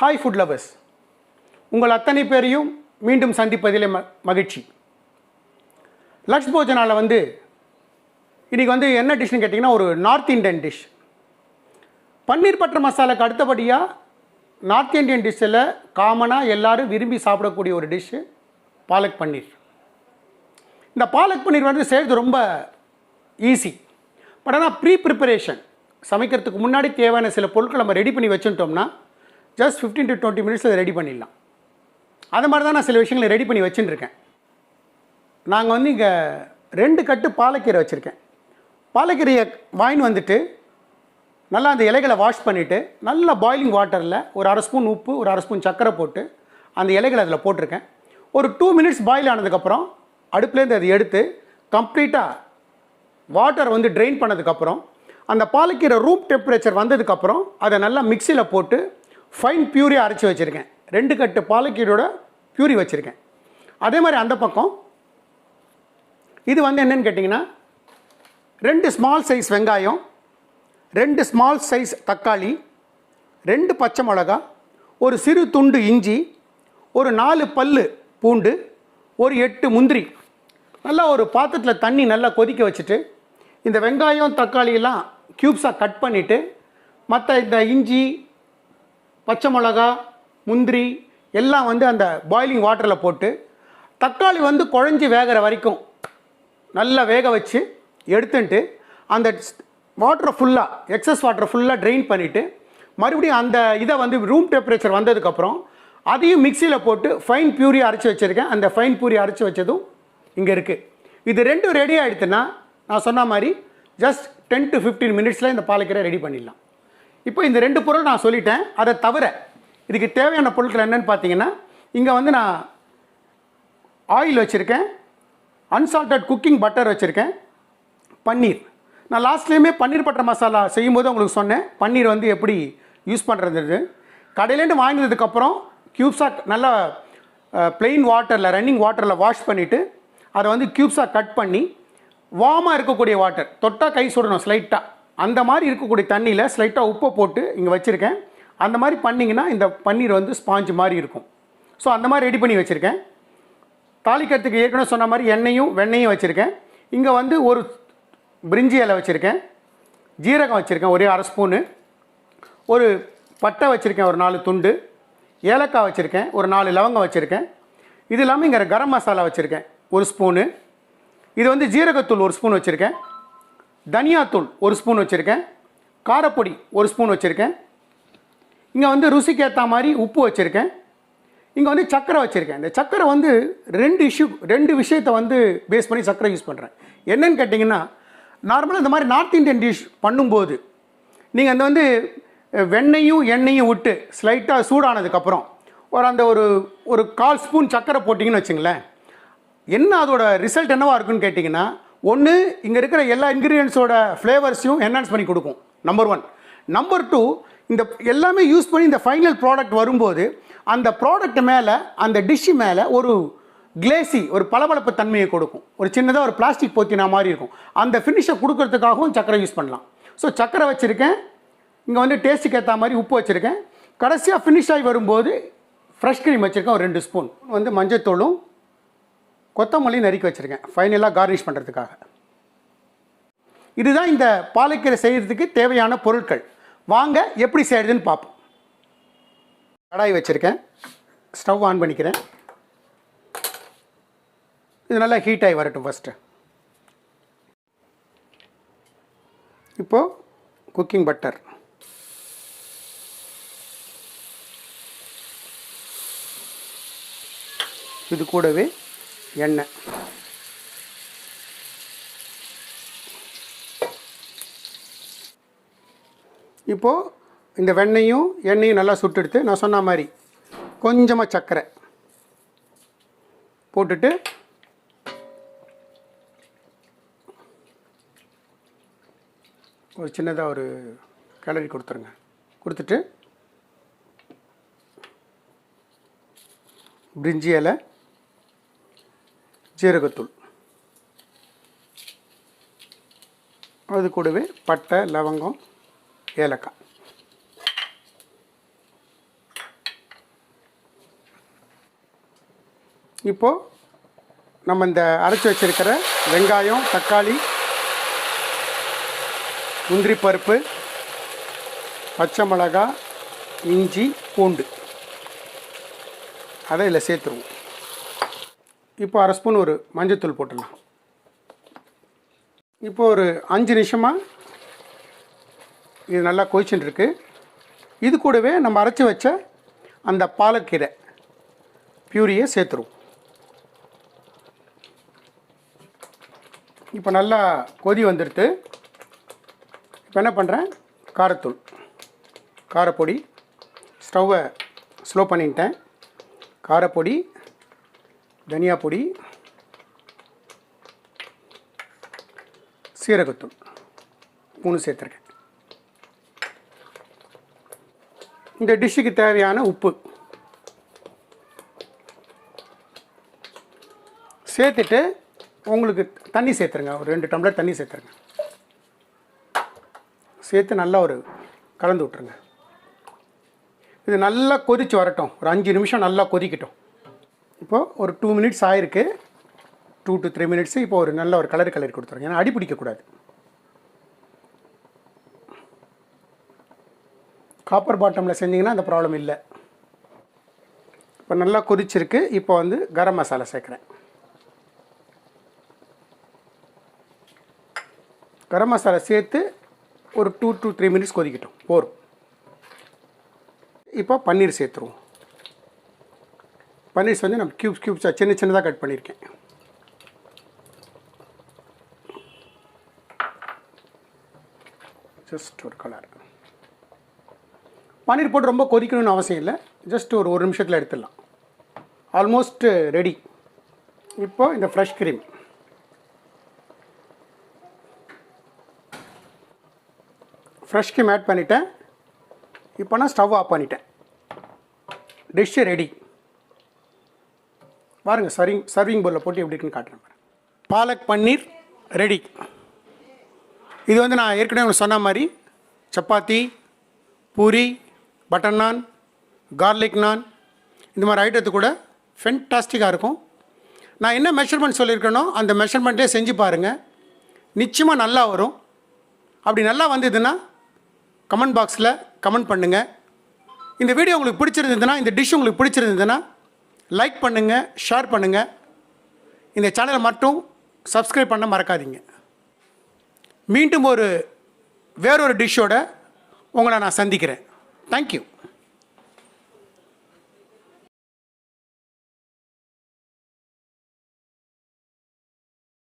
Hi food lovers. உங்கள் அத்தனை பேரையும் மீண்டும் சந்திப்பதிலே மகிழ்ச்சி. laksbhojanaல இன்னைக்கு என்ன டிஷ்னு கேட்டிங்கன்னா ஒரு நார்த் இந்தியன் டிஷ். பன்னீர் பட்டர் மசாலாக்கு அடுத்தபடியாக நார்த் இந்தியன் டிஷ்ஷில் காமனாக எல்லாரும் விரும்பி சாப்பிடக்கூடிய ஒரு டிஷ்ஷு பாலக் பன்னீர். இந்த பாலக் பன்னீர் செய்கிறது ரொம்ப ஈஸி. பட் ஆனால் ப்ரிப்பரேஷன் சமைக்கிறதுக்கு முன்னாடி தேவையான சில பொருட்களை நம்ம ரெடி பண்ணி வச்சுட்டோம்னா ஜஸ்ட் 15 to 20 மினிட்ஸில் ரெடி பண்ணிடலாம். அது மாதிரி தான் நான் சில விஷயங்களை ரெடி பண்ணி வச்சுட்டுருக்கேன். நாங்கள் இங்கே 2 கட்டு பாலக்கீரை வச்சுருக்கேன். பாலக்கீரையை வாங்கிட்டு நல்லா அந்த இலைகளை வாஷ் பண்ணிவிட்டு நல்லா பாயிலிங் வாட்டரில் ஒரு அரை ஸ்பூன் உப்பு ஒரு அரை ஸ்பூன் சர்க்கரை போட்டு அந்த இலைகளை அதில் போட்டிருக்கேன். ஒரு 2 மினிட்ஸ் பாயில் ஆனதுக்கப்புறம் அடுப்புலேருந்து அதை எடுத்து கம்ப்ளீட்டாக வாட்டர் ட்ரெயின் பண்ணதுக்கப்புறம் அந்த பாலக்கீரை ரூம் டெம்பரேச்சர் வந்ததுக்கப்புறம் அதை நல்லா மிக்சியில் போட்டு ஃபைன் பியூரி அரைச்சி வச்சுருக்கேன். 2 கட்டு பாலக்கீரோட பியூரி வச்சுருக்கேன். அதே மாதிரி அந்த பக்கம் இது என்னென்னு கேட்டிங்கன்னா 2 ஸ்மால் சைஸ் வெங்காயம், 2 ஸ்மால் சைஸ் தக்காளி, 2 பச்சை மிளகா, ஒரு சிறு துண்டு இஞ்சி, ஒரு 4 பல்லு பூண்டு, ஒரு 8 முந்திரி நல்லா ஒரு பாத்திரத்தில் தண்ணி நல்லா கொதிக்க வச்சுட்டு இந்த வெங்காயம் தக்காளியெல்லாம் க்யூப்ஸாக கட் பண்ணிவிட்டு மற்ற இந்த இஞ்சி பச்சை மிளகா முந்திரி எல்லாம் அந்த பாயிலிங் வாட்டரில் போட்டு தக்காளி குழஞ்சி வேகிற வரைக்கும் நல்லா வேக வச்சு எடுத்துட்டு அந்த வாட்டரை ஃபுல்லாக எக்ஸஸ் வாட்டரை ஃபுல்லாக ட்ரெயின் பண்ணிவிட்டு மறுபடியும் அந்த இதை ரூம் டெம்பரேச்சர் வந்ததுக்கப்புறம் அதையும் மிக்சியில் போட்டு ஃபைன் பியூரி அரைச்சி வச்சுருக்கேன். அந்த ஃபைன் பியூரி அரைச்சி வச்சதும் இங்கே இருக்குது. இது 2 ரெடி ஆகிடுதுன்னா நான் சொன்ன மாதிரி ஜஸ்ட் 10 to 15 மினிட்ஸில் இந்த பாலக்கீரை ரெடி பண்ணிடலாம். இப்போ இந்த 2 பொருள் நான் சொல்லிட்டேன். அதை தவிர இதுக்கு தேவையான பொருட்கள் என்னென்னு பார்த்தீங்கன்னா இங்கே நான் ஆயில் வச்சுருக்கேன், அன்சால்டட் குக்கிங் பட்டர் வச்சுருக்கேன், பன்னீர். நான் லாஸ்ட்லேயுமே பன்னீர் பட்டர் மசாலா செய்யும்போது உங்களுக்கு சொன்னேன் பன்னீர் எப்படி யூஸ் பண்ணுறது. கடையிலேருந்து வாங்கினதுக்கப்புறம் க்யூப்ஸாக நல்லா ப்ளெயின் வாட்டரில் ரன்னிங் வாட்டரில் வாஷ் பண்ணிவிட்டு அதை க்யூப்ஸாக கட் பண்ணி வார்மாக இருக்கக்கூடிய வாட்டர் தொட்டால் கை சுடணும் ஸ்லைட்டாக அந்த மாதிரி இருக்கக்கூடிய தண்ணியில் ஸ்லைட்டாக உப்பை போட்டு இங்கே வச்சுருக்கேன். அந்த மாதிரி பண்ணிங்கன்னா இந்த பன்னீர் ஸ்பாஞ்சு மாதிரி இருக்கும். ஸோ அந்த மாதிரி ரெடி பண்ணி வச்சுருக்கேன். தாளிக்கிறதுக்கு ஏற்கனவே சொன்ன மாதிரி எண்ணெயும் வெண்ணெயும் வச்சுருக்கேன். இங்கே ஒரு பிரிஞ்சி இலை வச்சுருக்கேன், ஜீரகம் வச்சுருக்கேன் ஒரு அரை ஸ்பூனு, ஒரு பட்டை வச்சுருக்கேன் ஒரு 4 துண்டு, ஏலக்காய் வச்சுருக்கேன், ஒரு 4 லவங்கம் வச்சுருக்கேன். இது இல்லாமல் இங்கே கரம் மசாலா வச்சுருக்கேன் 1 ஸ்பூனு. இது ஜீரகத்தூள் 1 ஸ்பூன் வச்சுருக்கேன், தனியாத்தூள் 1 ஸ்பூன் வச்சுருக்கேன், காரப்பொடி 1 ஸ்பூன் வச்சுருக்கேன். இங்கே ருசிக்கு ஏற்ற மாதிரி உப்பு வச்சுருக்கேன். இங்கே சர்க்கரை வச்சுருக்கேன். இந்த சர்க்கரை 2 விஷயத்தை பேஸ் பண்ணி சர்க்கரை யூஸ் பண்ணுறேன். என்னன்னு கேட்டிங்கன்னா நார்மலாக இந்த மாதிரி நார்த் இந்தியன் டிஷ் பண்ணும்போது நீங்கள் அந்த வெண்ணெயும் எண்ணெயும் விட்டு ஸ்லைட்டாக சூடானதுக்கப்புறம் அந்த ஒரு 1/4 ஸ்பூன் சர்க்கரை போட்டிங்கன்னு வச்சுங்களேன், என்ன அதோட ரிசல்ட் என்னவாக இருக்குன்னு கேட்டிங்கன்னா ஒன்று இங்கே இருக்கிற எல்லா இன்க்ரீடியன்ஸோட ஃப்ளேவர்ஸையும் என்ஹான்ஸ் பண்ணி கொடுக்கும். நம்பர் 1. நம்பர் 2, இந்த எல்லாமே யூஸ் பண்ணி இந்த ஃபைனல் ப்ராடக்ட் வரும்போது அந்த ப்ராடக்ட் மேலே அந்த டிஷ்ஷு மேலே ஒரு கிளேசி ஒரு பளபளப்பு தன்மையை கொடுக்கும். ஒரு சின்னதாக ஒரு பிளாஸ்டிக் போத்தினா மாதிரி இருக்கும். அந்த ஃபினிஷை கொடுக்கறதுக்காகவும் சர்க்கரை யூஸ் பண்ணலாம். ஸோ சர்க்கரை வச்சுருக்கேன். இங்கே டேஸ்ட்டுக்கு ஏற்ற மாதிரி உப்பு வச்சுருக்கேன். கடைசியாக ஃபினிஷ் ஆகி வரும்போது ஃப்ரெஷ் க்ரீம் வச்சுருக்கேன் ஒரு 2 ஸ்பூன். மஞ்சத்தூளும் கொத்தமல்லி நறுக்கி வச்சுருக்கேன் ஃபைனலாக கார்னிஷ் பண்ணுறதுக்காக. இதுதான் இந்த பாலக்கீரை செய்கிறதுக்கு தேவையான பொருட்கள். வாங்க எப்படி செய்கிறதுன்னு பார்ப்போம். கடாய் வச்சுருக்கேன், ஸ்டவ் ஆன் பண்ணிக்கிறேன். இது நல்லா ஹீட் ஆகி வரட்டும். ஃபஸ்ட்டு இப்போது குக்கிங் பட்டர், இது கூடவே எண்ணெய், இப்போது இந்த வெண்ணெயும் எண்ணெயும் நல்லா சுட்டெடுத்து நான் சொன்ன மாதிரி கொஞ்சமாக சர்க்கரை போட்டுட்டு ஒரு சின்னதாக ஒரு கிளறி கொடுத்துருங்க. கொடுத்துட்டு பிரிஞ்சி இலை, ஜீரகத்தூள், அது கூடவே பட்டை லவங்கம் ஏலக்காய் இப்போது நம்ம இந்த அரைச்சி வச்சுருக்கிற வெங்காயம், தக்காளி, முந்திரி பருப்பு, பச்சை மிளகாய், இஞ்சி, பூண்டு அதை இதில் சேர்த்துருவோம். இப்போ அரை ஸ்பூன் ஒரு மஞ்சத்தூள் போட்டுடலாம். இப்போ ஒரு 5 நிமிஷமாக இது நல்லா கொதிச்சுட்டு இருக்கு. இது கூடவே நம்ம அரைச்சி வச்ச அந்த பாலக்கீரை பியூரியை சேர்த்துருவோம். இப்போ நல்லா கொதி வந்துடுது. இப்போ என்ன பண்ணுறேன், காரத்தூள், காரப்பொடி, ஸ்டவ்வை ஸ்லோ பண்ணிட்டேன். காரப்பொடி, தனியா பொடி, சீரகத்தூள் 3 சேர்த்துருக்கேன். இந்த டிஷ்ஷுக்கு தேவையான உப்பு சேர்த்துட்டு உங்களுக்கு தண்ணி சேர்த்துருங்க. ஒரு 2 டம்ளர் தண்ணி சேர்த்துருங்க. சேர்த்து நல்லா ஒரு கலந்து விட்ருங்க. இது நல்லா கொதித்து வரட்டும். ஒரு 5 நிமிஷம் நல்லா கொதிக்கட்டும். இப்போது ஒரு 2 மினிட்ஸ் ஆகிருக்கு. 2 to 3 மினிட்ஸு. இப்போ ஒரு நல்ல ஒரு கலரி கொடுத்துருங்க. ஏன்னா அடி பிடிக்கக்கூடாது. காப்பர் பாட்டமில் செஞ்சிங்கன்னா அந்த ப்ராப்ளம் இல்லை. இப்போ நல்லா கொதிச்சிருக்கு. இப்போ வந்து கரம் மசாலா சேர்க்குறேன். கரம் மசாலா சேர்த்து ஒரு 2 to 3 மினிட்ஸ் கொதிக்கட்டும், போரும். இப்போ பன்னீர் சேர்த்துருவோம். பன்னீர்ஸ் வந்து நம்ம க்யூப்ஸாக சின்னதாக கட் பண்ணியிருக்கேன். ஜஸ்ட் ஒரு கலர். பன்னீர் போட்டு ரொம்ப கொதிக்கணும்னு அவசியம் இல்லை. ஜஸ்ட் ஒரு நிமிஷத்தில் எடுத்துடலாம். Almost ready. இப்போ இந்த ஃப்ரெஷ் க்ரீம், ஆட் பண்ணிட்டேன். இப்போ நான் ஸ்டவ் ஆஃப் பண்ணிட்டேன். Dish ready. பாருங்கள், சர்விங் பவுலில் போட்டு எப்படி இருக்குன்னு காட்டுறேன். பாலக் பன்னீர் ரெடி. இது வந்து நான் ஏற்கனவே சொன்ன மாதிரி சப்பாத்தி, பூரி, பட்டர் நான், கார்லிக் நான், இந்த மாதிரி ஐட்டத்து கூட ஃபென்டாஸ்டிக்காக இருக்கும். நான் என்ன மெஷர்மெண்ட் சொல்லியிருக்கேனோ அந்த மெஷர்மெண்ட்லேயே செஞ்சு பாருங்கள். நிச்சயமாக நல்லா வரும். அப்படி நல்லா வந்ததுன்னா கமெண்ட் பாக்ஸில் கமெண்ட் பண்ணுங்கள். இந்த வீடியோ உங்களுக்கு பிடிச்சிருந்ததுன்னா, இந்த டிஷ் உங்களுக்கு பிடிச்சிருந்ததுன்னா லைக் பண்ணுங்கள், ஷேர் பண்ணுங்கள். இந்த சேனலை மட்டும் சப்ஸ்கிரைப் பண்ண மறக்காதீங்க. மீண்டும் வேறொரு டிஷ்ஷோட உங்களை நான் சந்திக்கிறேன். தேங்க்யூ.